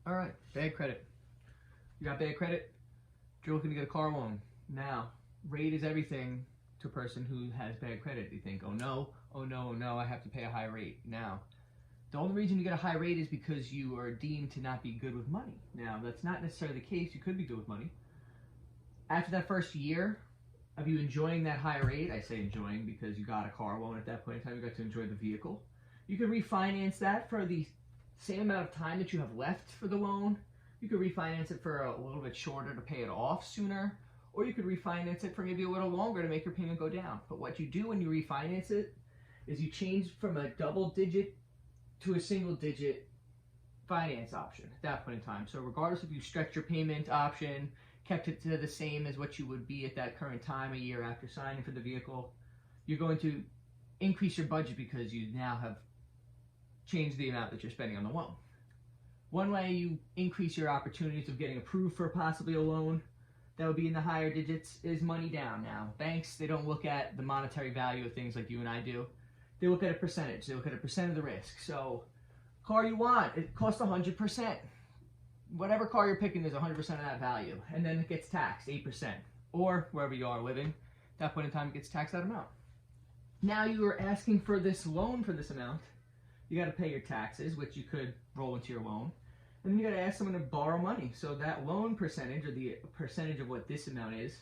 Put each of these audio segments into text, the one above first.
All right, bad credit. You got bad credit, you're looking to get a car loan. Now, rate is everything to a person who has bad credit. They think, oh no, oh no, oh no, I have to pay a high rate. Now, the only reason you get a high rate is because you are deemed to not be good with money. Now, that's not necessarily the case. You could be good with money. After that first year of you enjoying that high rate, I say enjoying because you got a car loan at that point in time, you got to enjoy the vehicle. You could refinance that for the same amount of time that you have left for the loan. You could refinance it for a little bit shorter to pay it off sooner, or you could refinance it for maybe a little longer to make your payment go down. But what you do when you refinance it is you change from a double digit to a single digit finance option at that point in time. So regardless if you stretch your payment option, kept it to the same as what you would be at that current time a year after signing for the vehicle, you're going to increase your budget because you now have changed the amount that you're spending on the loan. One way you increase your opportunities of getting approved for possibly a loan that would be in the higher digits is money down. Now, banks, they don't look at the monetary value of things like you and I do. They look at a percentage. They look at a percent of the risk. So, car you want, it costs 100%. Whatever car you're picking is 100% of that value. And then it gets taxed 8%. Or wherever you are living, at that point in time, it gets taxed that amount. Now you are asking for this loan for this amount. You got to pay your taxes, which you could roll into your loan. And then you got to ask someone to borrow money. So that loan percentage, or the percentage of what this amount is,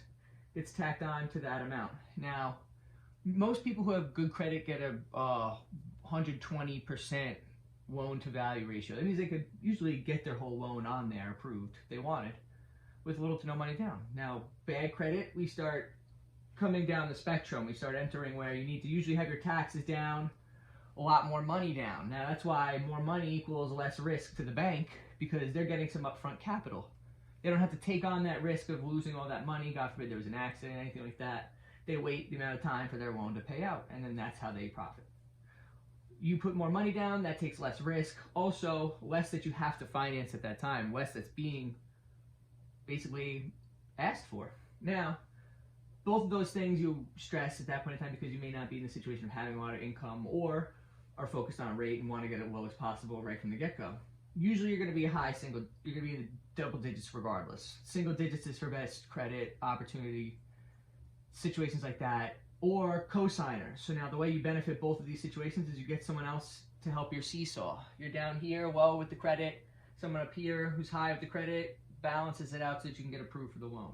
gets tacked on to that amount. Now, most people who have good credit get a 120% loan to value ratio. That means they could usually get their whole loan on there approved if they wanted, with little to no money down. Now, bad credit, we start coming down the spectrum. We start entering where you need to usually have your taxes down, a lot more money down. Now, that's why more money equals less risk to the bank, because they're getting some upfront capital. They don't have to take on that risk of losing all that money. God forbid there was an accident, anything like that. They wait the amount of time for their loan to pay out, and then that's how they profit. You put more money down, that takes less risk. Also, less that you have to finance at that time, less that's being basically asked for. Now, both of those things you stress at that point in time because you may not be in the situation of having a lot of income or are focused on a rate and want to get it low as possible right from the get-go. Usually you're going to be you're going to be in the double digits regardless. Single digits is for best credit, opportunity, situations like that, or co-signer. So now the way you benefit both of these situations is you get someone else to help your seesaw. You're down here low with the credit, someone up here who's high with the credit balances it out so that you can get approved for the loan.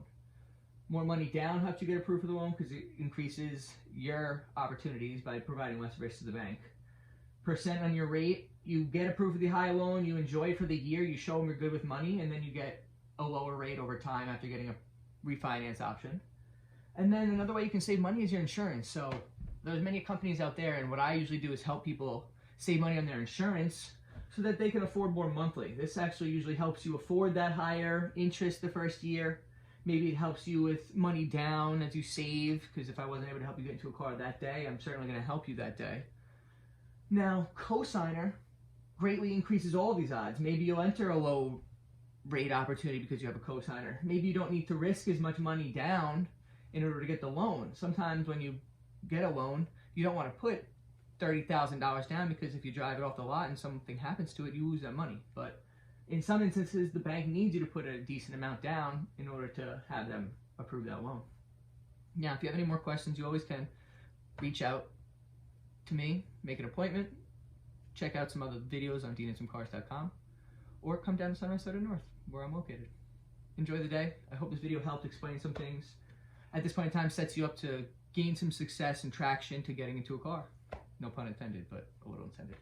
More money down helps you get approved for the loan because it increases your opportunities by providing less risk to the bank. Percent on your rate, you get approved for the high loan, you enjoy it for the year, you show them you're good with money, and then you get a lower rate over time after getting a refinance option. And then another way you can save money is your insurance. So there's many companies out there, and what I usually do is help people save money on their insurance so that they can afford more monthly. This actually usually helps you afford that higher interest the first year. Maybe it helps you with money down as you save, because if I wasn't able to help you get into a car that day, I'm certainly going to help you that day. Now, cosigner greatly increases all these odds. Maybe you'll enter a low rate opportunity because you have a cosigner. Maybe you don't need to risk as much money down in order to get the loan. Sometimes when you get a loan, you don't want to put $30,000 down because if you drive it off the lot and something happens to it, you lose that money. But in some instances, the bank needs you to put a decent amount down in order to have them approve that loan. Now, if you have any more questions, you always can reach out to me, make an appointment, check out some other videos on dnansomecars.com, or come down to Sunrise Side of North, where I'm located. Enjoy the day. I hope this video helped explain some things. At this point in time, sets you up to gain some success and traction to getting into a car. No pun intended, but a little intended.